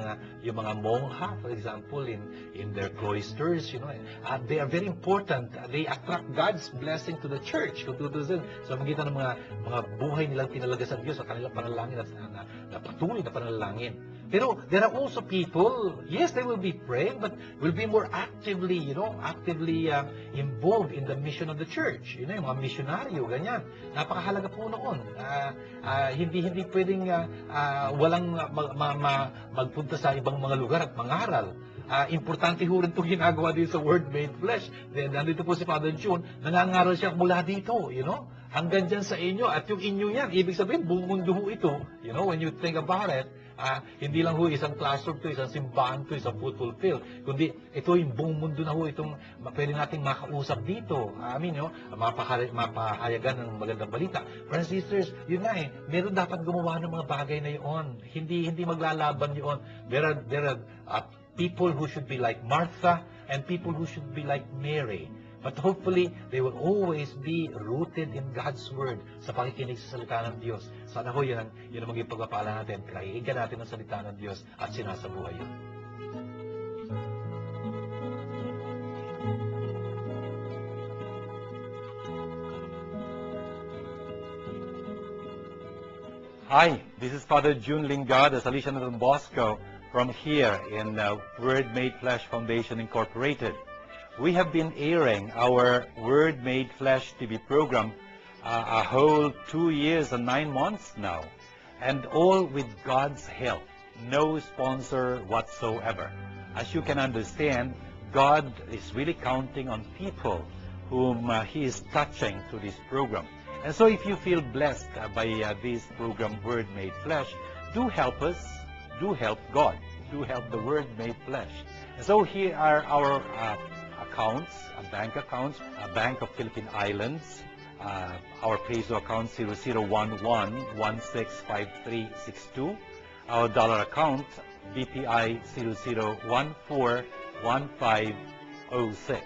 mga mongha, for example, in their cloisters, you know, they are very important. They attract God's blessing to the church. Kung tutusin, sa magitan ng mga buhay nilang tinalaga sa Diyos, sa kanilang panalangin na patuloy na panalangin. Pero there are also people, yes, they will be praying, but will be more actively, you know, involved in the mission of the church. You know, yung mga misyonaryo, ganyan. Napakahalaga po noon. Hindi pwedeng walang magpunta sa ibang mga lugar at mangaral. Importante ho rin itong ginagawa dito sa Word Made Flesh. Nandito po si Father June, nangangaral siya mula dito, you know. Hanggang dyan sa inyo, at yung inyo yan, ibig sabihin, buong mundo ho ito. You know, when you think about it, hindi lang ho isang classroom to, isang simbahan to, isang football field, kundi ito yung buong mundo na ho itong pwede nating makausap dito. Mapahayagan ng magandang balita. Friends and sisters, yun nga meron dapat gumawa ng mga bagay na yun. Hindi maglalaban yun. There are people who should be like Martha and people who should be like Mary. But hopefully, they will always be rooted in God's Word sa pakikinig sa salita ng Diyos. Sana ho yun ang maging pagpapala natin. Kaihigan natin ang salita ng Diyos at sinasabuhay yun. Hi, this is Father June Lingard, the Salesian Don Bosco, from here in Word Made Flesh Foundation Incorporated. We have been airing our Word Made Flesh TV program a whole 2 years and 9 months now, and all with God's help, no sponsor whatsoever. As you can understand, God is really counting on people whom He is touching through this program. And so if you feel blessed by this program, Word Made Flesh, do help us, do help God, do help the Word Made Flesh. And so here are our accounts, bank accounts, Bank of Philippine Islands, our PASO account 0011165362, our dollar account BPI 00141506.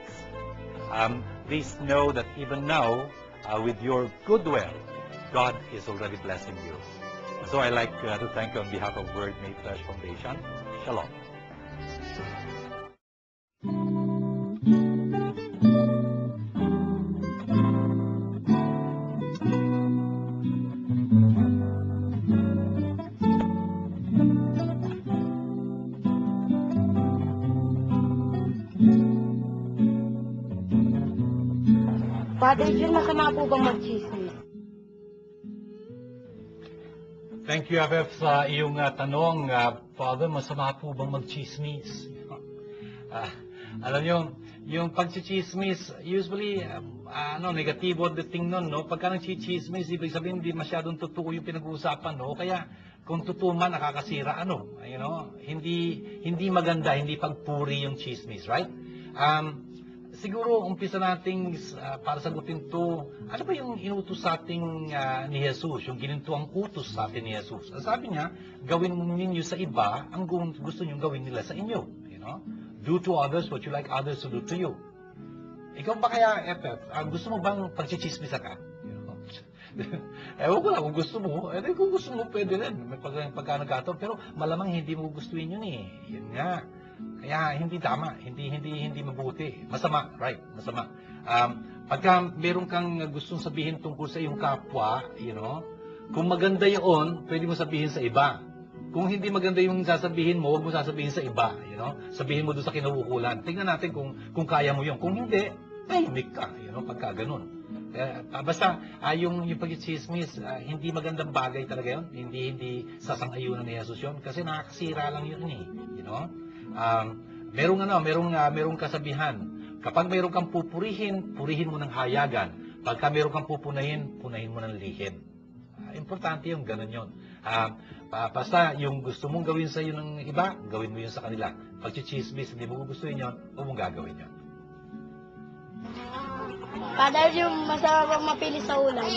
Please know that even now, with your goodwill, God is already blessing you. So I'd like to thank you on behalf of Word Made Flesh Foundation. Shalom. Father June, masama po bang mag-chismis? Thank you, FF, sa iyong tanong, Father, masama po bang magchismis? Alam nyo, yung pagchichismis, usually, negatibo ang dating nun, no? Pagka nagchichismis, ibig sabihin, hindi masyadong totoo yung pinag-uusapan, no? Kaya, kung totoo man, nakakasira, hindi maganda, hindi pagpuri yung chismis, right? Siguro, umpisa nating para sagutin to, ano ba yung inutos sa ating ni Jesus, yung ginintuang utos sa atin ni Jesus? Sabi niya, gawin ninyo sa iba ang gusto nyo gawin nila sa inyo. Do to others what you like others to do to you. Ikaw ba kaya, gusto mo bang pagchichismisa ka? Ewan ko lang, kung gusto mo, kung gusto mo, pwede rin. May pagka nagkataon, pero malamang hindi mo gustuin yun eh. Yun nga. Kaya hindi tama, hindi mabuti. Masama, right? Masama. Pagka meron kang gustong sabihin tungkol sa iyong kapwa, kung maganda yun, pwede mo sabihin sa iba. Kung hindi maganda yung sasabihin mo, huwag mo sasabihin sa iba, Sabihin mo doon sa kinauukulan. Tingnan natin kung kaya mo yun. Kung hindi, tahimik ka, pagka ganun. Basta, yung pag-chismis, hindi magandang bagay talaga yun. Hindi sasang-ayunan ni Jesus yun. Kasi nakakasira lang yun eh, merong kasabihan. Kapag meron kang pupurihin, purihin mo ng hayagan. Pagka meron kang pupunahin, punahin mo ng lihim. Importante yung ganun yun. Basta yung gusto mong gawin sa iyo ng iba, gawin mo yun sa kanila. Pag chismis, hindi mo gustuhin yun, huwag mong gagawin yun. Father, yung masarap bang mapili sa ulam?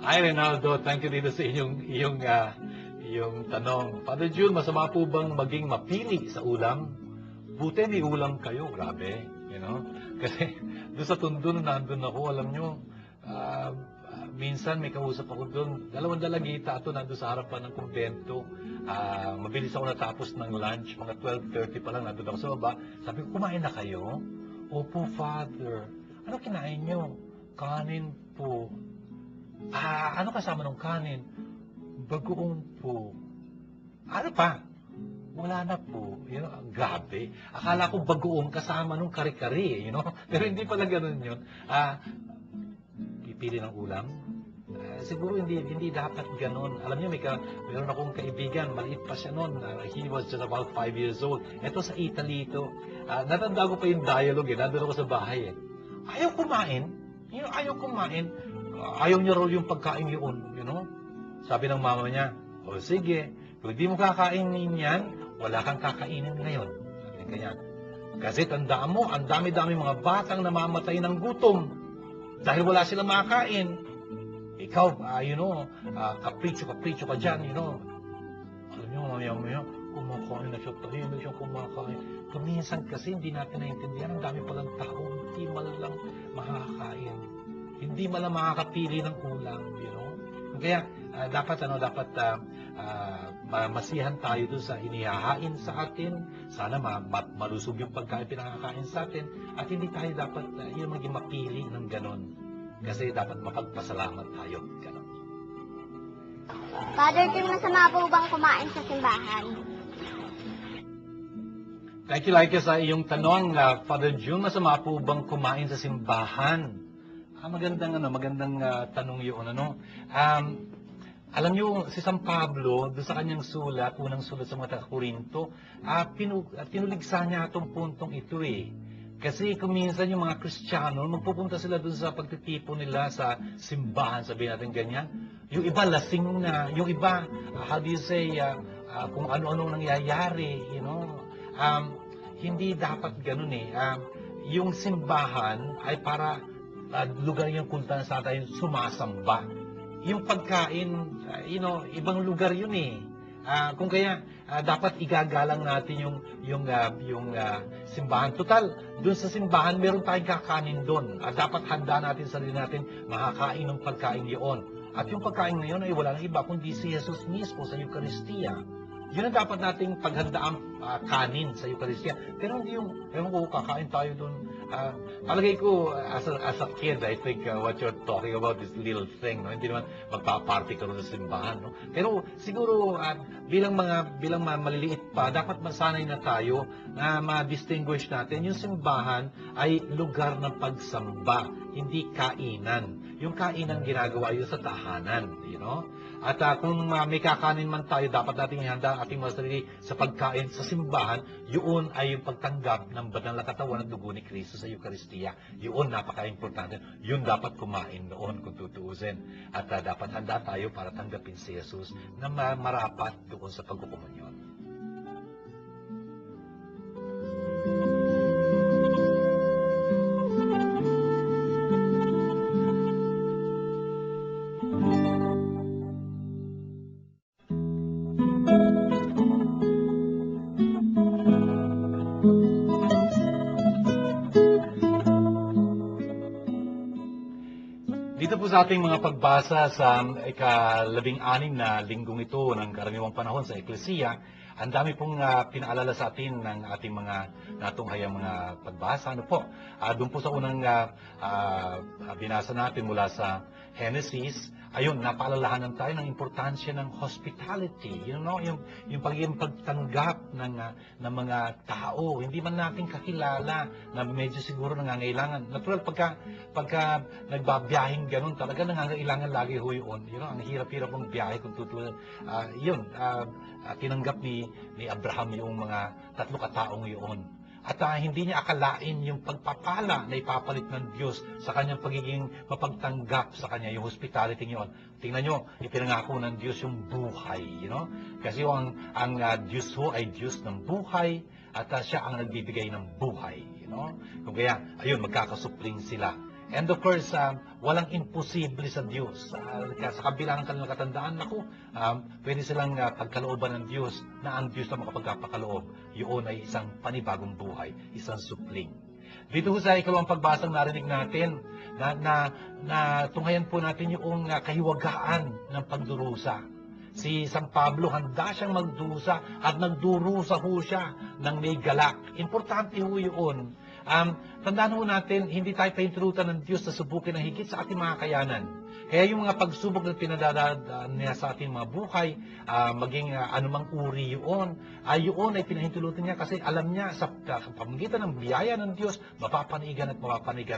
Hi, Reynaldo. Thank you dito sa iyong tanong. Father June, masama po bang maging mapili sa ulam? Buti may ulam kayo. Grabe. Kasi doon sa Tondo na nandun ako, alam nyo, minsan may kausap ako doon. 2 dalagita ito nandun sa harapan ng kumbento. Mabilis ako natapos ng lunch. Mga 12:30 pa lang nandun ako sa baba. Sabi ko, kumain na kayo? Opo, Father. Ano kinain nyo? Kanin po. Ano kasama ng kanin? Bagoong po. Ano pa? Wala na po. Grabe. Akala ko bagoong kasama nung kare-kare, Pero hindi pala ganun yun. Pipili ng ulam? Siguro hindi dapat ganun. Alam niyo, mayroon akong kaibigan, maliit pa siya noon. He was just about 5 years old. Ito sa Italy ito. Natanda ko pa yung dialogue nandun ako sa bahay Ayaw kumain. Ayaw kumain. Ayaw niya raw yung pagkain yun. Sabi ng mama niya, o sige, kung di mo kakainin yan, wala kang kakainin ngayon. Sabi kanya. Kasi tandaan mo, ang dami-dami mga batang namamatay ng gutom. Dahil wala silang makakain. Ikaw, kapritsyo ka dyan, Alam niyo, mamaya, kumakain na siya, tahimik siyang kumakain. Kuminsan kasi hindi natin naintindihan, ang dami palang tao, hindi malang makakain. Hindi malang makakapili ng ulam, Kaya, dapat masihan tayo doon sa inihahain sa atin. Sana malusog yung pagkain pinakakain sa atin. At hindi tayo dapat yung maging mapili ng ganon. Kasi dapat mapagpasalamat tayo. Ganon. Father June, masama po bang kumain sa simbahan? Thank you, Laika, sa iyong tanong. Father June, masama po bang kumain sa simbahan? Magandang tanong yun. Alam niyo, si San Pablo, doon sa kanyang sulat, unang sulat sa mga taga-Korinto, tinuligsa niya itong puntong ito Kasi kung minsan yung mga Kristiyano, magpupunta sila doon sa pagtitipon nila sa simbahan, sabihin natin ganyan. Yung iba lasing na, yung iba, how do you say, kung ano-anong nangyayari, hindi dapat ganun yung simbahan ay para lugar yung kulta sa tayo sumasamba. Yung pagkain, ibang lugar yun kung kaya dapat igagalang natin yung simbahan. Total, doon sa simbahan meron tayong kakanin doon. Dapat handa natin sarili natin makakain ng pagkain yun. At yung pagkain na yun ay wala nang iba kundi si Jesus mismo sa Eucharistia. Yun ang dapat nating paghandaang kanin sa Eucharistia. Pero hindi ewan ko, kakain tayo doon. Palagay ko, as a kid, I think what you're talking about is little thing. Hindi naman magpa-party ka rin sa simbahan. Pero siguro, bilang maliliit pa, dapat masanay na tayo na ma-distinguish natin. Yung simbahan ay lugar ng pagsamba, hindi kainan. yung kainan ginagawa yun sa tahanan, At kung may kakanin man tayo, dapat nating ihanda ang ating mga sarili sa pagkain sa simbahan, yun ay yung pagtanggap ng banal na katawan ng dugo ni Kristo sa Eucharistia. Yun, napaka-importante. Yun dapat kumain noon kung tutuusin. At dapat handa tayo para tanggapin si Jesus na marapat doon sa pagkukumunyon. Dito po sa ating mga pagbasa sa ika-16 na linggong ito ng karaniwang panahon sa Eklesiya, ang dami pong pinaalala sa atin ng ating mga natunghayang mga pagbasa. Doon po sa unang binasa natin mula sa Genesis, ayun, napaalalahanan tayo ng importansya ng hospitality. Yung pagiging pagtanggap ng mga tao. Hindi man natin kakilala na medyo siguro nangangailangan. Natural, pagka nagbabiyahing ganun, talaga nangangailangan lagi ho yun. Ang hirap-hirap ng biyahe kung tutulan. Tinanggap ni Abraham yung mga 3 kataong yun. At hindi niya akalain yung pagpapala na ipapalit ng Diyos sa kanyang pagiging mapagtanggap sa kanya, yung hospitality niyon. Tingnan nyo, ipinangako ng Diyos yung buhay. Kasi ang Diyos ho ay Diyos ng buhay at siya ang nagbibigay ng buhay. Kung kaya, ayun, magkakasupling sila. And of course, walang imposible sa Diyos. Sa kabila ng kanilang katandaan, pwede silang pagkalooban ng Diyos na ang Diyos na makapagpapakaloob. Yun ay isang panibagong buhay, isang supling. Dito sa ikalawang pagbasang narinig natin na tunghayan po natin yung kahiwagaan ng pagdurusa. Si San Pablo, handa siyang magdurusa at nagdurusa ho siya ng may galak. Importante ho yun. Tandaan ho natin, hindi tayo pahintulutan ng Diyos na subukin ng higit sa ating mga kayanan. Kaya yung mga pagsubok na pinadadaan niya sa ating mga buhay, maging anumang uri yun ay pinahintulutan niya kasi alam niya sa pamamagitan ng biyaya ng Diyos, mapapanigan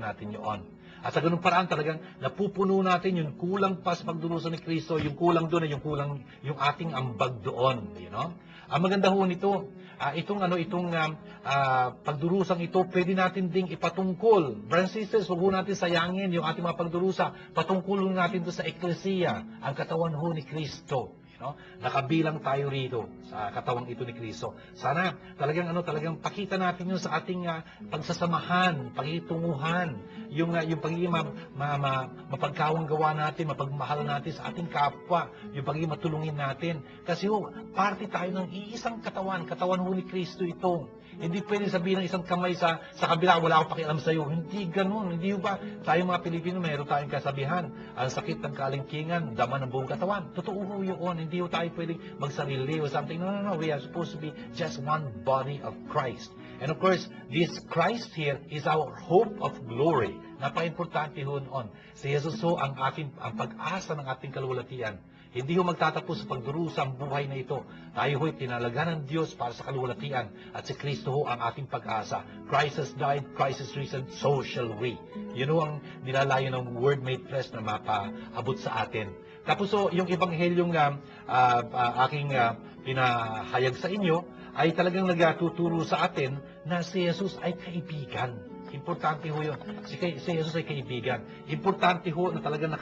natin yun. At sa ganung paraan talagang napupuno natin yung kulang pa sa pagdurusa ni Kristo, yung kulang doon ay yung ating ambag doon. Ang maganda ho nito, itong pagdurusang ito, pwede natin ding ipatungkol. Brothers and sisters, huwag natin sayangin yung ating mga pagdurusa. Patungkulin natin ito sa Eklesiya, ang katawan ho ni Kristo. Nakabilang tayo rito sa katawang ito ni Kristo. Sana talagang pakita natin yun sa ating pagsasamahan, pakitunguhan, yung pagiging mapagkawang gawa natin, mapagmahal natin sa ating kapwa, yung pagiging matulungin natin. Kasi parte tayo ng iisang katawan ho ni Kristo ito. Hindi pwede sabihin ng isang kamay sa kabila, wala akong pakialam sa iyo. Hindi ganun. Hindi ba? Tayo mga Pilipino, mayroon tayong kasabihan. Ang sakit ng kalingkingan, dama ng buong katawan. Totoo ho yun. Hindi ho tayo pwedeng magsarili or something. No. We are supposed to be just one body of Christ. And of course, this Christ here is our hope of glory. Napaka-importante ho noon. Si Jesus ho ang pag-asa ng ating kaluwalhatian. Hindi ho magtatapos sa pagdurusa ang buhay na ito. Tayo ho'y tinalaga ng Diyos para sa kaluwalhatian at si Kristo ho ang ating pag-asa. Christ has died, Christ has risen, so shall we. Yun ho ang nilalayo ng Word made flesh na mapaabot sa atin. Tapos yung ebanghelyong aking pinahayag sa inyo ay talagang nagtuturo sa atin na si Jesus ay kaibigan. Importante ho yun. Si Jesus ay kaibigan. Importante ho na talagang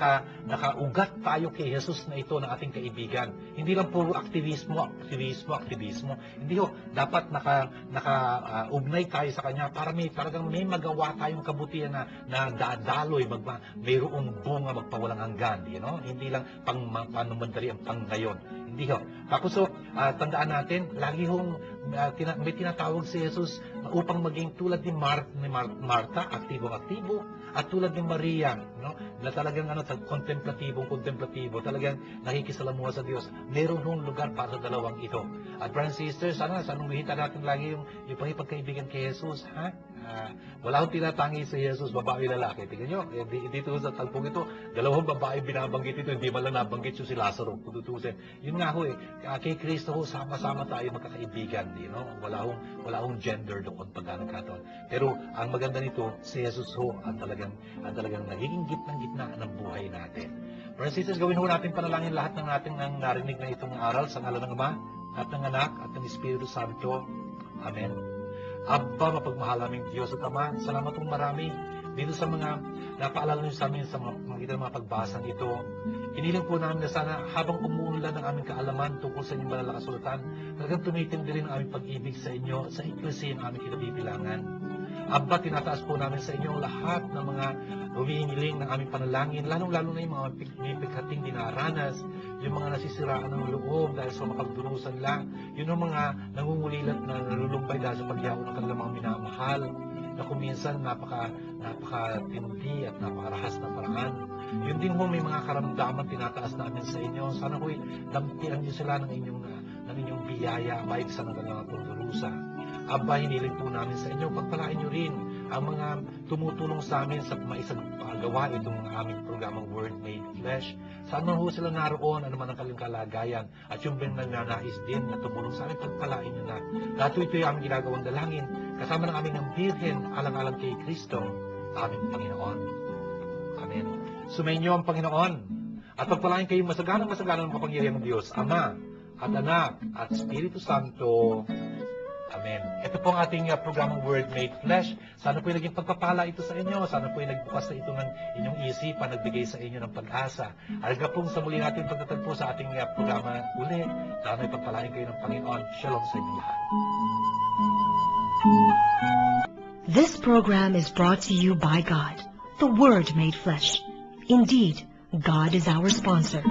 nakaugat tayo kay Jesus na ito ng ating kaibigan. Hindi lang puro aktivismo. Hindi ho. Dapat nakaugnay tayo sa Kanya para talagang may magawa tayong kabutihan na dadaloy, mayroong bunga magpawalang hanggan. Hindi lang panumandali ang panggayon. Hindi ho. Tapos tandaan natin, lagi hong may tinatawag si Jesus upang maging tulad ni Marta, aktibong-aktibo, at tulad ni Maria, na talagang kontemplatibo, talagang nakikisalamuha sa Diyos. Meron hong lugar para sa dalawang ito. At brothers and sisters, sana bihita natin lagi yung pagkaibigan kay Jesus, ha? Wala akong tinatangi sa Jesus, babae lalaki. Tingnan nyo, dito sa tagpong ito, dalawang babae binabanggit ito, hindi man lang nabanggit yung si Lazaro, kututusin. Yun nga ho kay Kristo ho, sama-sama tayo magkakaibigan, wala hong gender doon pagka nagkataon. Pero ang maganda nito, si Jesus ho, ang talagang nagiging gitnang-gitna ng buhay natin. Brothers and sisters, gawin ho natin panalangin lahat ng nating ang narinig na itong aral sa ngalan ng Ama, at ng Anak, at ng Espiritu Santo. Amen. Abba, mapagmahal naming Diyos at Ama, salamat pong marami dito sa mga napaalala niyo sa amin sa mga pagbasang ito. Inilang po namin na sana habang umuunlad ang aming kaalaman tungkol sa inyong banal na kasulatan, talagang tumitindi rin ang aming pag-ibig sa inyo, sa Eklesia ang aming kinabibilangan. Abba, tinataas po namin sa inyo lahat ng mga humihingiling ng aming panalangin, lalong-lalo na yung mga may paghating dinaranas, yung mga nasisiraan ng loob dahil sa makapagdurusan lang, yun yung mga nangungulilat na nalulumbay dahil sa pagyaw ng kanilang mga minamahal, na kuminsan napakatindi at napakarahas na paraan. Yun din ho, may mga karamdaman tinataas namin sa inyo. Sana ho'y lampian niyo sila ng inyong biyaya, maib sa kanilang pagdurusa. Aba, hiniling po namin sa inyo, pagpalain nyo rin ang mga tumutulong sa amin sa maisagawa itong aming programang Word Made Flesh. Saan man ho sila naroon, ano man ang kanilang kalagayan, at yung nagnanais din na tumulong sa amin, pagpalain nyo na. Lahat ito yung aming ginagawang dalangin, kasama ng aming ng Birhen, alang-alang kay Kristo, aming Panginoon. Amen. Sumainyo ang Panginoon, at pagpalain kayong masaganang ng kapangyarihan ng Diyos, Ama, at Anak, at Espiritu Santo. Amen. Ito po ang ating programang Word Made Flesh. Sana po naging pagpapala ito sa inyo. Sana po nagbukas sa ito ng inyong isipan, nagbigay sa inyo ng pag-asa. Hanggang po sa muli natin pagtatagpo sa ating programa uli. Sana ipagpalain kayo ng Panginoon. Shalom sa inyo lahat. This program is brought to you by God, the Word made flesh. Indeed, God is our sponsor.